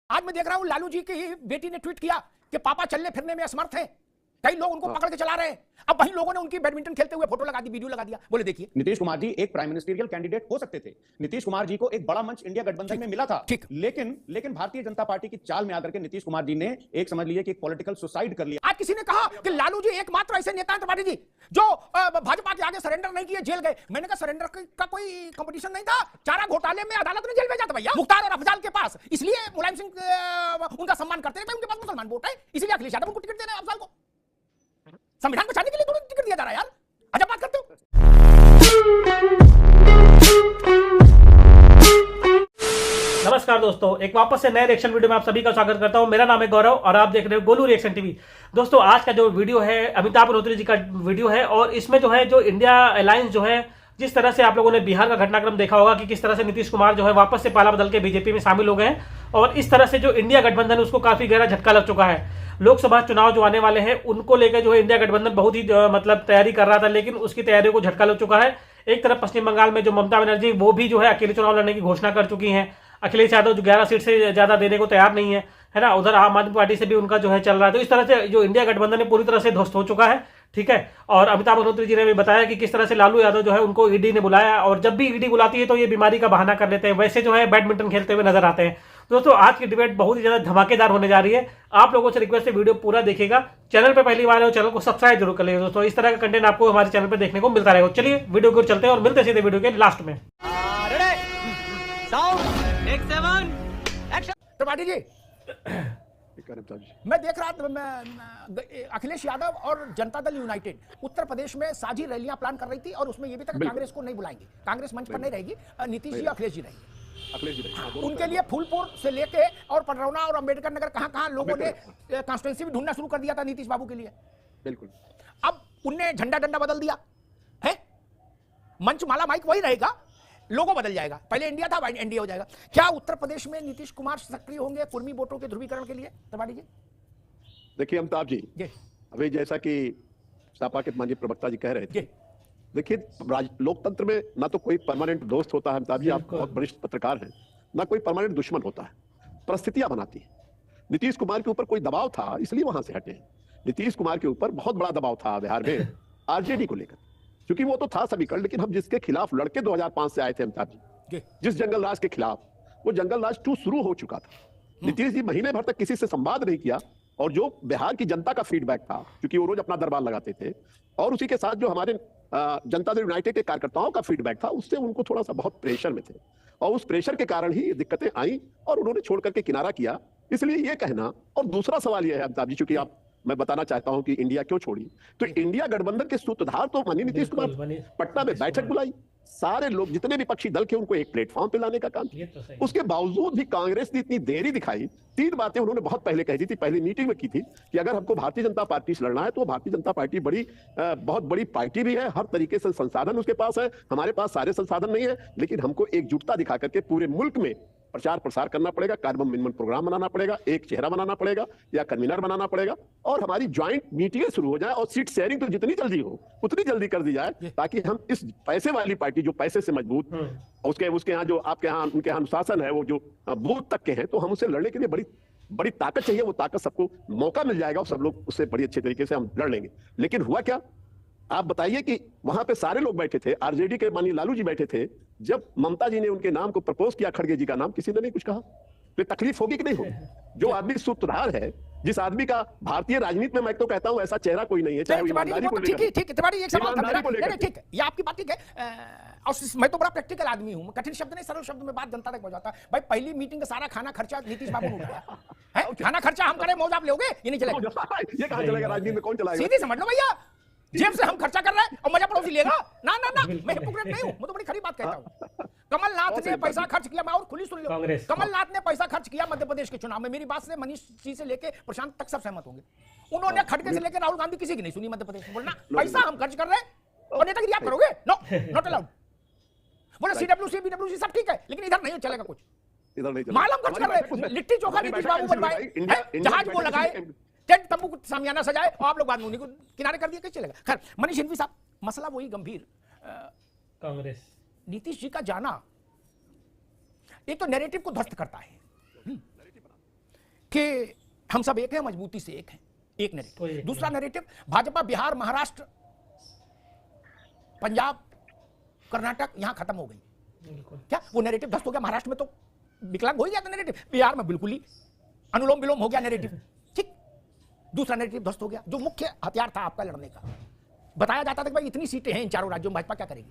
आज मैं देख रहा हूं लालू जी की बेटी ने ट्वीट किया कि पापा चलने फिरने में असमर्थ हैं, कई लोग उनको पकड़ के चला रहे हैं। अब वहीं लोगों ने उनकी बैडमिंटन खेलते हुए फोटो लगा दी, वीडियो लगा दिया। बोले देखिए, नीतीश कुमार जी एक प्राइम मिनिस्टरियल कैंडिडेट हो सकते थे। नीतीश कुमार जी को एक बड़ा मंच इंडिया गठबंधन में मिला था, ठीक। लेकिन भारतीय जनता पार्टी की चाल में आकर के नीतीश कुमार जी ने एक समझ लीजिए कि पॉलिटिकल सुसाइड कर लिया। आज किसी ने कहा कि लालू जी एकमात्र ऐसे नेता हैं त्रिपाठी जी जो भाजपा के आगे सरेंडर नहीं किए, जेल गए। मैंने कहा सरेंडर का कोई कंपटीशन नहीं था, चारा घोटाले में अदालत ने जेल भेजा था भैया मुख्तार और अफजाल के पास, इसलिए मुलायम सिंह उनका सम्मान करते हैं, उनके पास मुसलमान वोट है, इसलिए अखिलेश यादव उनको टिकट दे रहे हैं। अफजाल को संविधान बचाने के लिए दोनों टिकट दिया जा रहा है यार, अजब बात करते हो। नमस्कार दोस्तों, एक वापस से नए रिएक्शन वीडियो में आप सभी का स्वागत करता हूं। मेरा नाम है गौरव और आप देख रहे हो गोलू रिएक्शन टीवी। दोस्तों आज का जो वीडियो है अमिताभ मल्होत्रा जी का वीडियो है और इसमें जो है जो इंडिया अलायंस जो है, जिस तरह से आप लोगों ने बिहार का घटनाक्रम देखा होगा कि किस तरह से नीतीश कुमार जो है वापस से पाला बदल के बीजेपी में शामिल हो गए हैं और इस तरह से जो इंडिया गठबंधन उसको काफी गहरा झटका लग चुका है। लोकसभा चुनाव जो आने वाले हैं उनको लेकर जो है इंडिया गठबंधन बहुत ही मतलब तैयारी कर रहा था, लेकिन उसकी तैयारियों को झटका लग चुका है। एक तरफ पश्चिम बंगाल में जो ममता बनर्जी वो भी जो है अकेले चुनाव लड़ने की घोषणा कर चुकी हैं। अखिलेश यादव जो 11 सीट से ज्यादा देने को तैयार नहीं है ना। उधर आम आदमी पार्टी से भी उनका जो है चल रहा है। तो इस तरह से जो इंडिया गठबंधन है पूरी तरह से ध्वस्त हो चुका है, ठीक है। और अमिताभ मल्होत्रा जी ने भी बताया कि किस तरह से लालू यादव जो है उनको ईडी ने बुलाया और जब भी ईडी बुलाती है तो ये बीमारी का बहाना कर लेते हैं, वैसे जो है बैडमिंटन खेलते हुए नजर आते हैं। दोस्तों आज की डिबेट बहुत ही ज्यादा धमाकेदार होने जा रही है। आप लोगों से रिक्वेस्ट है वीडियो पूरा देखिएगा। चैनल पे पहली बार है चैनल को सब्सक्राइब जरूर कर लीजिए दोस्तों, इस तरह का कंटेंट आपको हमारे चैनल पे देखने को मिलता रहेगा। चलिए वीडियो को चलते हैं और मिलते सीधे वीडियो के लास्ट में। त्रिपाठी जी मैं देख रहा था अखिलेश यादव और जनता दल यूनाइटेड उत्तर प्रदेश में साझी रैलियां प्लान कर रही थी और उसमें यह भी था कि कांग्रेस को नहीं बुलाएंगे, कांग्रेस मंच पर नहीं रहेगी, नीतीश जी अखिलेश जी रहेंगे। उनके लिए फूलपुर से लेके और पडरौना और अंबेडकर नगर कहां लोगों ने कॉन्स्टिट्यूंसी भी ढूंढना शुरू कर दिया था नीतीश बाबू के लिए। बिल्कुल। अब उनने झंडा डंडा बदल दिया है, मंच माला माइक वही रहेगा, लोगो बदल जाएगा, पहले इंडिया था एनडीए हो जाएगा। क्या उत्तर प्रदेश में नीतीश कुमार सक्रिय होंगे कुर्मी वोटों के ध्रुवीकरण के लिए? त्रिपाठी जी देखिए अमिताभ जी, अभी जैसा कि सपा के माननीय प्रवक्ता जी कह रहे थे, देखिए लोकतंत्र में ना तो कोई परमानेंट दोस्त होता है अमिताभ जी, आप बहुत वरिष्ठ पत्रकार हैं, ना कोई परमानेंट दुश्मन होता है, परिस्थितियां बनाती है। नीतीश कुमार के ऊपर कोई दबाव था इसलिए वहां से हटे। नीतीश कुमार के ऊपर बहुत बड़ा दबाव था बिहार में आरजेडी को लेकर, क्योंकि वो तो था सभी कर, लेकिन हम जिसके खिलाफ लड़के 2005 से आए थे अमिताभ जी, जिस जंगल राज के खिलाफ, वो जंगल राज 2 शुरू हो चुका था। नीतीश जी महीने भर तक किसी से संवाद नहीं किया और जो बिहार की जनता का फीडबैक था, क्योंकि वो रोज अपना दरबार लगाते थे, और उसी के साथ जो हमारे जनता दल यूनाइटेड के कार्यकर्ताओं का फीडबैक था, उससे उनको थोड़ा सा बहुत प्रेशर में थे और उस प्रेशर के कारण ही दिक्कतें आई और उन्होंने छोड़ करके किनारा किया। इसलिए ये कहना, और दूसरा सवाल यह है अमिताभ जी, चूंकि आप मैं बताना चाहता हूं कि इंडिया क्यों छोड़ी, तो इंडिया गठबंधन के सूत्रधार तो माननीय नीतीश कुमार पटना में बैठक बुलाई, सारे लोग जितने विपक्षी दल के उनको एक प्लेटफॉर्म पे लाने का काम किया। उसके बावजूद भी कांग्रेस ने इतनी देरी दिखाई। 3 बातें उन्होंने बहुत पहले कही थी, पहली मीटिंग में की थी कि अगर हमको भारतीय जनता पार्टी से लड़ना है तो भारतीय जनता पार्टी बहुत बड़ी पार्टी भी है, हर तरीके से संसाधन उसके पास है, हमारे पास सारे संसाधन नहीं है, लेकिन हमको एकजुटता दिखा करके पूरे मुल्क में प्रचार प्रसार करना पड़ेगा, कार्बन मिनिमम प्रोग्राम बनाना पड़ेगा, एक चेहरा बनाना पड़ेगा या कन्वीनर बनाना पड़ेगा, और हमारी ज्वाइंट मीटिंगें शुरू हो जाए और सीट शेयरिंग तो जितनी जल्दी हो उतनी जल्दी कर दी जाए, ताकि हम इस पैसे वाली पार्टी जो पैसे से मजबूत, उसके यहाँ जो आपके यहाँ उनके यहाँ अनुशासन है, वो जो बूथ तक के हैं, तो हम उसे लड़ने के लिए बड़ी ताकत चाहिए। वो ताकत सबको मौका मिल जाएगा और सब लोग उससे बड़ी अच्छे तरीके से हम लड़ लेंगे। लेकिन हुआ क्या, आप बताइए कि वहां पे सारे लोग बैठे थे, आरजेडी के माननीय लालू जी बैठे थे, जब ममता जी ने उनके नाम को प्रपोज किया, खड़गे जी का नाम, किसी ने नहीं कुछ कहा। तो तकलीफ होगी कि नहीं होगी? जो आदमी सूत्रधार है, जिस आदमी का भारतीय राजनीति में मैं तो कहता हूं ऐसा चेहरा कोई नहीं है, चाहे ईमानदारी को लेकर, ठीक है तिवारी, एक सवाल था, ठीक है ये आपकी बात ठीक है, और मैं तो बड़ा प्रैक्टिकल आदमी हूं, कठिन शब्द नहीं सरल शब्द में बात जनता तक पहुंचाता है। भाई पहली मीटिंग का सारा खाना खर्चा नीतीश बाबू ने उठाया है, खाना खर्चा हम करें, मौज आप लोगे, ये नहीं चलेगा। ये कहां चलेगा? राजनीति में कौन चलाएगा? सीधी समझ लो भैया, जेब से हम खर्चा कर रहे हैं और मजा पड़ोसी लेगा ना ना ना, मैं हिपोक्रेट नहीं हूं, मैं तो बड़ी खरी बात कहता हूं। कमलनाथ ने पैसा खर्च किया, मैं और खुली सुन लो, कमलनाथ ने पैसा खर्च किया मध्य प्रदेश के चुनाव में, मेरी बात से मनीष जी से लेके प्रशांत तक सब सहमत होंगे। उन्होंने खड़गे से लेकर राहुल गांधी किसी की नहीं सुनी मध्य प्रदेश में, बोलना पैसा हम खर्च कर रहे हैं और नेतागिरी आप करोगे, नो नॉट अलाउड। बोले सीडब्ल्यूसी बीडब्ल्यूसी सब ठीक है, लेकिन इधर नहीं चलेगा कुछ, इधर नहीं मालूम खर्च कर रहे, लिट्टी चोखा नीतीश बाबू बनवाए, जहाज को लगाए, टेंट तंबू को सामियाना सजाए और आप लोग बाद में उन्हीं को किनारे कर दिए, कैसे चलेगा? खैर मनीष हिंदवी साहब, मसला वही गंभीर, कांग्रेस नीतीश जी का जाना एक तो नैरेटिव को ध्वस्त करता है, कि हम सब एक हैं, मजबूती से एक हैं, एक नैरेटिव। दूसरा नैरेटिव, भाजपा बिहार, महाराष्ट्र, पंजाब, कर्नाटक यहां खत्म हो गई। क्या वो नैरेटिव ध्वस्त हो गया? महाराष्ट्र में तो विकलांग हो ही गया था नैरेटिव, बिहार में बिल्कुल ही अनुलोम विलोम हो गया नैरेटिव। ठीक, दूसरा नैरेटिव ध्वस्त हो गया, जो मुख्य हथियार था आपका लड़ने का। बताया जाता था कि भाई इतनी सीटें हैं इन चारों राज्यों में, भाजपा क्या करेगी?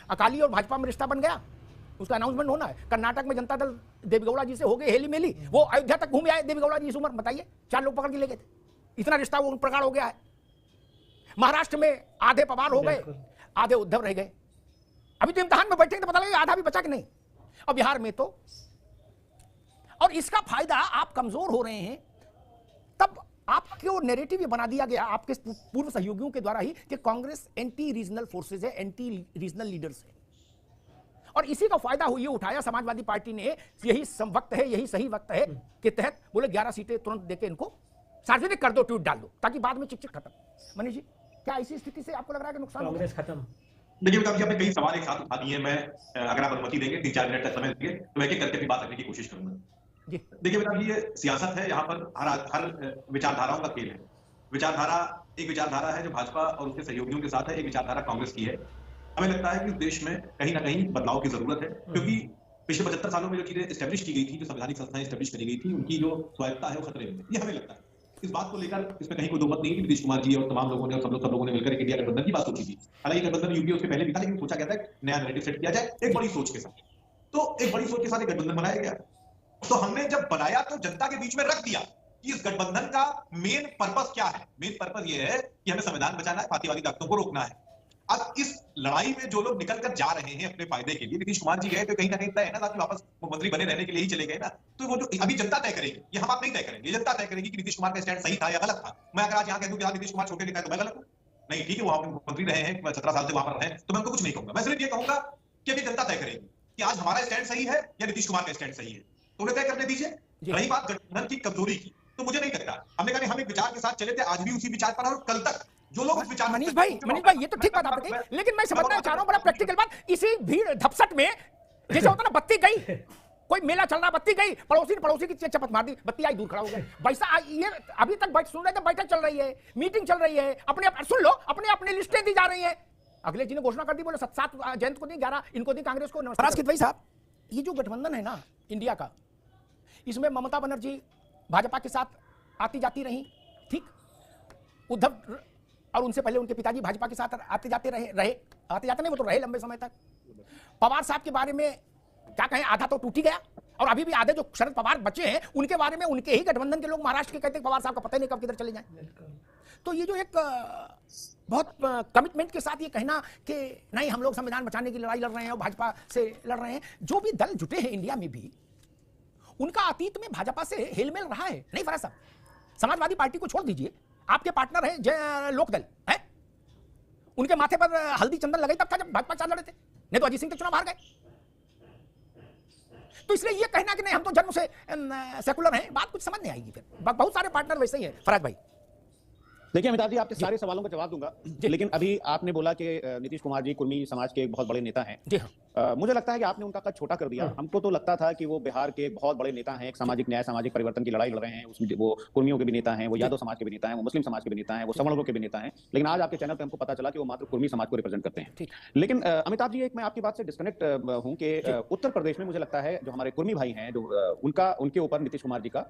अकाली और भाजपा में रिश्ता बन गया, उसका अनाउंसमेंट होना है। कर्नाटक में जनता दल देवेगौड़ा जी से हो गए हेली मेली, वो अयोध्या तक घूम आए देवेगौड़ा जी इस उम्र, बताइए 4 लोग पकड़ के ले गए थे, इतना रिश्ता वो प्रगाढ़ हो गया है। महाराष्ट्र में आधे पवार हो गए, आधे उद्धव रह गए। अभी तो इम्तिहान में बैठे तो पता लगेगा आधा भी बचा कि नहीं। और बिहार में तो, और इसका फायदा आप कमजोर हो रहे हैं, तब आपको नैरेटिव ये बना दिया गया आपके पूर्व सहयोगियों के द्वारा ही कि कांग्रेस एंटी रीजनल फोर्सेज है, एंटी रीजनल लीडर्स है। और इसी का फायदा हुई उठाया समाजवादी पार्टी ने, यही वक्त है, यही सही वक्त है के तहत बोले 11 सीटें तुरंत देके इनको सार्वजनिक कर दो, ट्वीट डाल दो, ताकि बाद में चिक खत्म। मनीष जी, क्या ऐसी स्थिति से आपको लग रहा है कि नुकसान कांग्रेस खत्म? देखिए प्रताप जी, आपने कई सवाल एक साथ उठा दिए। मैं अगर आप अनुमति देंगे 3-4 मिनट का समय देंगे तो मैं एक करके भी बात करने की कोशिश करूंगा। देखिए प्रताप जी, ये सियासत है, यहाँ पर हर विचारधाराओं का खेल है। विचारधारा, एक विचारधारा है जो भाजपा और उसके सहयोगियों के साथ है, एक विचारधारा कांग्रेस की है। हमें लगता है कि इस देश में कहीं ना कहीं बदलाव की जरूरत है, क्योंकि पिछले 75 सालों में जो चीजें एस्टेब्लिश की गई थी, जो संवैधानिक संस्थाएं एस्टेब्लिश करी गई थी, उनकी जो स्वायत्ता है वो खतरे में, ये हमें लगता है। इस बात को लेकर इसमें कहीं कोई दो मत नहीं कि नीतीश कुमार जी और तमाम लोगों ने और सब लोगों ने मिलकर एक इंडिया गठबंधन की बात सोची थी। हालांकि गठबंधन यूपीए उसके पहले भी था, लेकिन सोचा गया था नया नैरेटिव सेट किया जाए एक बड़ी सोच के साथ। तो एक बड़ी सोच के साथ एक गठबंधन बनाया गया। तो हमने जब बनाया तो जनता के बीच में रख दिया कि इस गठबंधन का मेन पर्पस क्या है। मेन पर्पस ये है कि हमें संविधान बचाना है, फांसीवादी ताकतों को रोकना है। अब इस लड़ाई में जो लोग निकल कर जा रहे हैं अपने फायदे के लिए, नीतीश कुमार जी गए तो कहीं ना कहीं तय है ना, साथ में वापस मुख्यमंत्री बने रहने के लिए ही चले गए ना। तो वो जो अभी जनता तय करेगी, ये हम आप नहीं तय करेंगे, ये जनता तय करेगी कि नीतीश कुमार का स्टैंड सही था या गलत था। मैं अगर आज यहाँ कह दूं कि नीतीश कुमार छोटे लिखा है तो मैं गलत हूं? नहीं, ठीक है, वो आप मुख्यमंत्री रहे हैं, 17 साल से वहां पर रहे, तो मैं उनको कुछ नहीं कहूंगा। मैं सिर्फ ये कहूंगा कि अभी जनता तय करेगी कि आज हमारा स्टैंड सही है या नीतीश कुमार का स्टैंड सही है, तो उन्हें तय करने दीजिए। रही बात गठबंधन की कमजोरी की, तो मुझे नहीं लगता, हमने कहा हम एक विचार के साथ चले थे, आज भी उसी विचार पर, और कल तक जो लोग उस विचार। मनीष भाई ये तो ठीक बात आपने कही, लेकिन मैं समझना चाह रहा हूं बड़ा प्रैक्टिकल बात। इसी भीड़ धपसट में जैसे होता ना, बत्ती गई, कोई मेला चल रहा, बत्ती गई, पड़ोसी ने पड़ोसी की चपत मार दी, बत्ती आई, दूर खड़ा हो गया। वैसा ये अभी तक सुन रहे थे, बैठक चल रही है, मीटिंग चल रही है, अपने सुन लो, अपने अपने लिस्टें दी जा रही हैं। अगले जी ने घोषणा कर दी, बोले 7 जयंत को दी, 11 इनको दी, कांग्रेस को। नमस्कार भाई साहब, ये जो गठबंधन है ना इंडिया का, इसमें ममता बनर्जी भाजपा के साथ आती जाती रही, ठीक, उद्धव और उनसे पहले उनके पिताजी भाजपा के साथ आते जाते नहीं, वो तो रहे लंबे समय तक। पवार साहब के बारे में क्या कहें, आधा तो टूट ही गया, और अभी भी आधे जो शरद पवार बचे हैं उनके बारे में उनके ही गठबंधन के लोग महाराष्ट्र के कहते हैं पवार साहब का पता ही नहीं कब किधर चले जाएं। तो ये जो एक बहुत कमिटमेंट के साथ ये कहना कि नहीं हम लोग संविधान बचाने की लड़ाई लड़ रहे हैं और भाजपा से लड़ रहे हैं, जो भी दल जुटे हैं इंडिया में भी, उनका अतीत में भाजपा से हेलमेल रहा है। नहीं फराज साहब, समाजवादी पार्टी को छोड़ दीजिए, आपके पार्टनर है लोकदल है, उनके माथे पर हल्दी चंदन लगाई तब था जब भाजपा चार लड़े थे, नहीं तो अजीत सिंह के चुनाव हार गए। तो इसलिए ये कहना कि नहीं हम तो जन्म से सेकुलर हैं, बात कुछ समझ नहीं आएगी। फिर बहुत सारे पार्टनर वैसे ही है। फराज भाई देखिए अमिताभ जी, आपके सारे सवालों का जवाब दूंगा, लेकिन अभी आपने बोला कि नीतीश कुमार जी कुर्मी समाज के एक बहुत बड़े नेता हैं। जी हाँ। मुझे लगता है कि आपने उनका कद छोटा कर दिया। हमको तो लगता था कि वो बिहार के एक बहुत बड़े नेता हैं, एक सामाजिक न्याय, सामाजिक परिवर्तन की लड़ाई लड़ रहे हैं। उसमें वो कुर्मियों के भी नेता हैं, वो यादव समाज के भी नेता हैं, वो मुस्लिम समाज के भी नेता हैं, वो सवर्णों के भी नेता हैं। लेकिन आज आपके चैनल पर हमको पता चला कि वो मात्र कुर्मी समाज को रिप्रेजेंट करते हैं। लेकिन अमिताभ जी, एक मैं आपकी बात से डिस्कनेक्ट हूं कि उत्तर प्रदेश में मुझे लगता है जो हमारे कुर्मी भाई हैं, जो उनके ऊपर नीतीश कुमार जी का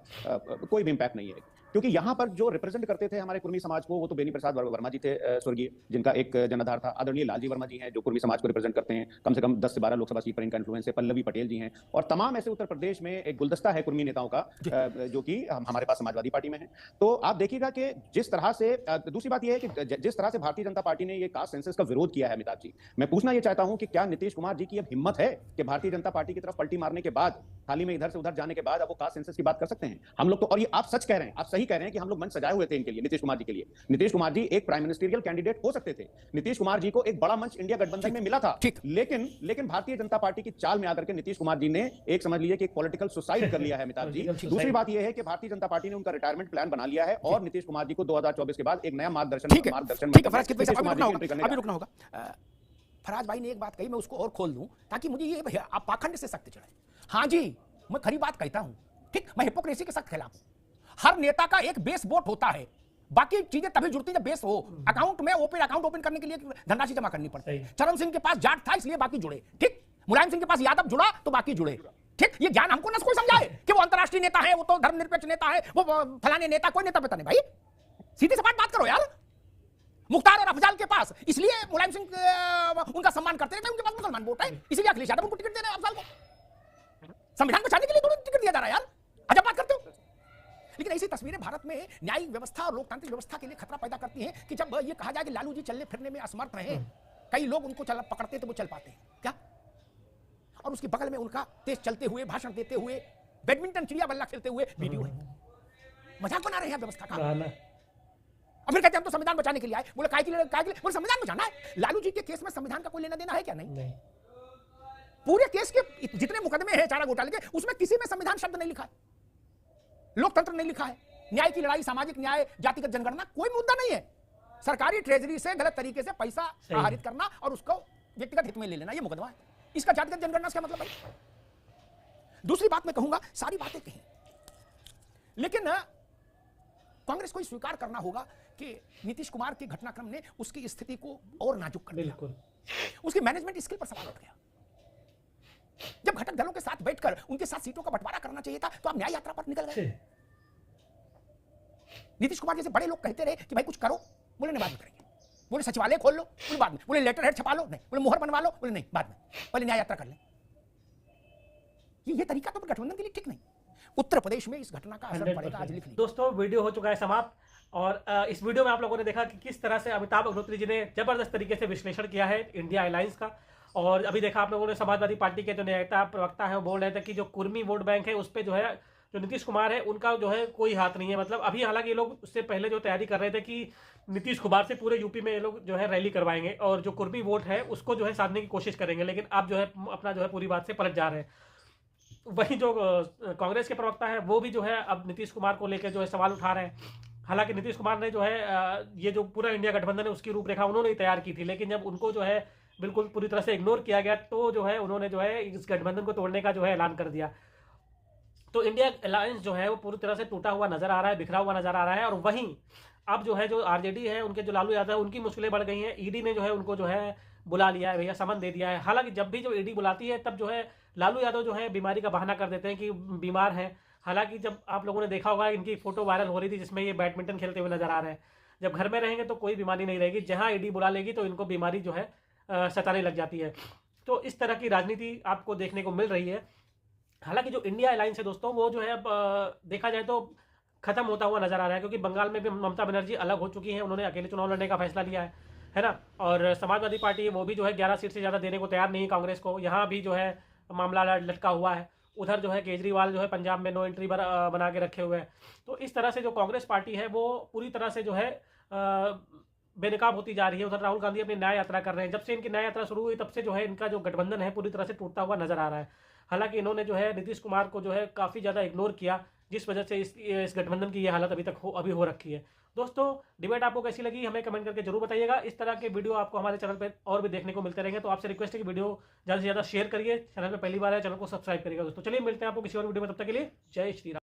कोई भी इंपैक्ट नहीं है, क्योंकि यहाँ पर जो रिप्रेजेंट करते थे हमारे कुर्मी समाज को, वो तो बेनी प्रसाद वर्मा जी थे स्वर्गीय, जिनका एक जनाधार था। आदरणीय लालजी वर्मा जी हैं जो कुर्मी समाज को रिप्रेजेंट करते हैं, कम से कम 10 से 12 लोकसभा सीट पर इनका इन्फ्लुएंस है। पल्लवी पटेल जी हैं, और तमाम ऐसे उत्तर प्रदेश में एक गुलदस्ता है कुर्मी नेताओं का, जो कि हमारे पास समाजवादी पार्टी में है। तो आप देखिएगा कि जिस तरह से, दूसरी बात यह है कि जिस तरह से भारतीय जनता पार्टी ने ये कास्ट सेंसस का विरोध किया है, अमिताभ जी, मैं पूछना यह चाहता हूं कि क्या नीतीश कुमार जी की अब हिम्मत है कि भारतीय जनता पार्टी की तरफ पलटी मारने के बाद, थाली में इधर से उधर जाने के बाद, अब वो कास्ट सेंसस की बात कर सकते हैं? हम लोग तो, और ये आप सच कह रहे हैं, आप सही कह रहे हैं कि हम लोग मंच सजाए हुए थे इनके लिए, नीतीश कुमार जी के लिए। नीतीश कुमार जी एक प्राइम मिनिस्टरियल कैंडिडेट हो सकते थे, नीतीश कुमार जी को एक बड़ा मंच इंडिया गठबंधन में मिला था, लेकिन भारतीय जनता पार्टी की चाल में आकर के नीतीश कुमार जी ने एक, समझ लीजिए कि एक पॉलिटिकल सुसाइड कर लिया है अमिताभ जी। दूसरी बात यह है कि भारतीय जनता पार्टी ने उनका रिटायरमेंट प्लान बना लिया है, और नीतीश कुमार जी को 2024 के बाद एक नया मार्गदर्शन रुकना होगा। फराज भाई ने एक बात कही, मैं उसको और खोल दूं ताकि मुझे ये पाखंड से सख्त चढ़े। हाँ जी, मैं खरी बात कहता हूं, ठीक, मैं हिपोक्रेसी के सख्त खिलाफ हूं, हर नेता का एक बेस वोट होता है, बाकी चीजें तभी जुड़ती है जब बेस हो। अकाउंट में अकाउंट ओपन करने के लिए धनराशि जमा करनी पड़ती है। चरण सिंह के पास जाट था इसलिए बाकी जुड़े, ठीक। मुलायम सिंह के पास यादव जुड़ा तो बाकी जुड़े, ठीक। ये ज्ञान हमको ना कोई समझाए कि वो अंतर्राष्ट्रीय नेता है, वो तो धर्मनिरपेक्ष नेता है, वो फलाने नेता, कोई नेता पता नहीं भाई, सीधी सपाट बात करो यार। मुख्तार और अफजाल के पास इसलिए मुलायम सिंह उनका सम्मान करते हैं, उनके पास मुसलमान वोट है, इसीलिए अखिलेश यादव उनको टिकट दे रहे हैं। अफजाल को संविधान बचाने के लिए थोड़ी टिकट दिया जा रहा है यार, अजब बात करते हो। लेकिन ऐसी तस्वीरें भारत में न्यायिक व्यवस्था और लोकतांत्रिक व्यवस्था के लिए खतरा पैदा करती हैं कि जब ये कहा जाए कि लालू जी चलने फिरने में असमर्थ रहे, कई लोग उनको पकड़ते तो वो चल पाते हैं क्या, और उसके बगल में उनका तेज चलते हुए, भाषण देते हुए, बैडमिंटन चिड़िया बल्ला खेलते हुए वीडियो है। मजाक बना रहे हैं व्यवस्था का। और फिर कहते हैं हम तो संविधान बचाने के लिए आए। बोले काय के लिए? बोले संविधान बचाना है। लालू जी के केस में संविधान का कोई लेना देना है क्या? नहीं। पूरे केस के जितने मुकदमे हैं चारा घोटाले के, उसमें किसी में संविधान शब्द नहीं लिखा है, लोकतंत्र नहीं लिखा है, न्याय की लड़ाई, सामाजिक न्याय, जातिगत जनगणना कोई मुद्दा नहीं है। सरकारी ट्रेजरी से गलत तरीके से पैसा आहरित करना और उसको व्यक्तिगत हित में ले लेना, ये मुकदमा है। इसका जातिगत जनगणना से क्या मतलब है? दूसरी बात मैं कहूंगा, सारी बातें कही, लेकिन कांग्रेस को स्वीकार करना होगा कि नीतीश कुमार के घटनाक्रम ने उसकी स्थिति को और नाजुक कर दिया। उसकी मैनेजमेंट स्किल पर सवाल उठ गया। जब घटक दलों के साथ बैठकर उनके साथ सीटों का बंटवारा करना चाहिए था, तो आप न्याय यात्रा पर निकल गए। नीतीश कुमार जैसे बड़े लोग कहते रहे कि भाई कुछ करो, बोले नहीं बाद में करेंगे, बोले सचिवालय खोल लो, बोले बाद में, बोले लेटर हेड छपा लो, नहीं, बोले मोहर बनवा लो, बोले नहीं बाद में, पहले न्याय यात्रा कर ले। ये तरीका तो गठबंधन के लिए ठीक नहीं। उत्तर प्रदेश में इस घटना का असर पड़ेगा, आज लिख लीजिए। दोस्तों वीडियो हो चुका है समाप्त, और इस वीडियो में आप लोगों ने देखा कि किस तरह से अमिताभ अग्निहोत्री जी ने जबरदस्त तरीके से विश्लेषण किया है इंडिया अलायंस का। और अभी देखा आप लोगों ने समाजवादी पार्टी के जो न्यायता प्रवक्ता है वो बोल रहे थे कि जो कुर्मी वोट बैंक है उस पर जो है जो नीतीश कुमार है उनका जो है कोई हाथ नहीं है। मतलब अभी हालांकि ये लोग उससे पहले जो तैयारी कर रहे थे कि नीतीश कुमार से पूरे यूपी में ये लोग जो है रैली करवाएंगे और जो कुर्मी वोट है उसको जो है साधने की कोशिश करेंगे, लेकिन अब जो है अपना जो है पूरी बात से पलट जा रहे हैं। वहीं जो कांग्रेस के प्रवक्ता है वो भी जो है अब नीतीश कुमार को लेकर जो है सवाल उठा रहे हैं। हालांकि नीतीश कुमार ने जो है ये जो पूरा इंडिया गठबंधन है उसकी रूपरेखा उन्होंने ही तैयार की थी, लेकिन जब उनको जो है बिल्कुल पूरी तरह से इग्नोर किया गया तो जो है उन्होंने जो है इस गठबंधन को तोड़ने का जो है ऐलान कर दिया। तो इंडिया अलायंस जो है वो पूरी तरह से टूटा हुआ नजर आ रहा है, बिखरा हुआ नजर आ रहा है। और वहीं अब जो है जो आरजेडी है उनके जो लालू यादव उनकी मुश्किलें बढ़ गई हैं। ईडी ने जो है उनको जो है बुला लिया है, भैया समन दे दिया है। हालांकि जब भी जो ईडी बुलाती है तब जो है लालू यादव जो है बीमारी का बहाना कर देते हैं कि बीमार हैं। हालांकि जब आप लोगों ने देखा होगा इनकी फोटो वायरल हो रही थी जिसमें ये बैडमिंटन खेलते हुए नजर आ रहे हैं। जब घर में रहेंगे तो कोई बीमारी नहीं रहेगी, जहां ईडी बुला लेगी तो इनको बीमारी जो है सताने लग जाती है। तो इस तरह की राजनीति आपको देखने को मिल रही है। हालांकि जो इंडिया अलायंस है दोस्तों वो जो है देखा जाए तो खत्म होता हुआ नजर आ रहा है, क्योंकि बंगाल में भी ममता बनर्जी अलग हो चुकी हैं, उन्होंने अकेले चुनाव लड़ने का फैसला लिया है ना। और समाजवादी पार्टी वो भी जो है 11 सीट से ज़्यादा देने को तैयार नहीं है कांग्रेस को, यहाँ भी जो है मामला लटका हुआ है। उधर जो है केजरीवाल जो है पंजाब में नो एंट्री बना के रखे हुए हैं। तो इस तरह से जो कांग्रेस पार्टी है वो पूरी तरह से जो है बेनकाब होती जा रही है। उधर राहुल गांधी अपनी न्याय यात्रा कर रहे हैं। जब से इनकी न्याय यात्रा शुरू हुई तब से जो है इनका जो गठबंधन है पूरी तरह से टूटता हुआ नजर आ रहा है। हालांकि इन्होंने जो है नीतीश कुमार को जो है काफ़ी ज़्यादा इग्नोर किया, जिस वजह से इस गठबंधन की ये हालत अभी हो रखी है। दोस्तों डिबेट आपको कैसी लगी हमें कमेंट करके जरूर बताइएगा। इस तरह के वीडियो आपको हमारे चैनल पर और भी देखने को मिलते रहेंगे, तो आपसे रिक्वेस्ट है कि वीडियो ज़्यादा से ज़्यादा शेयर करिए। चैनल पर पहली बार है चैनल को सब्सक्राइब करिएगा दोस्तों। चलिए मिलते हैं आपको किसी और वीडियो में, तब तक के लिए जय श्री राम।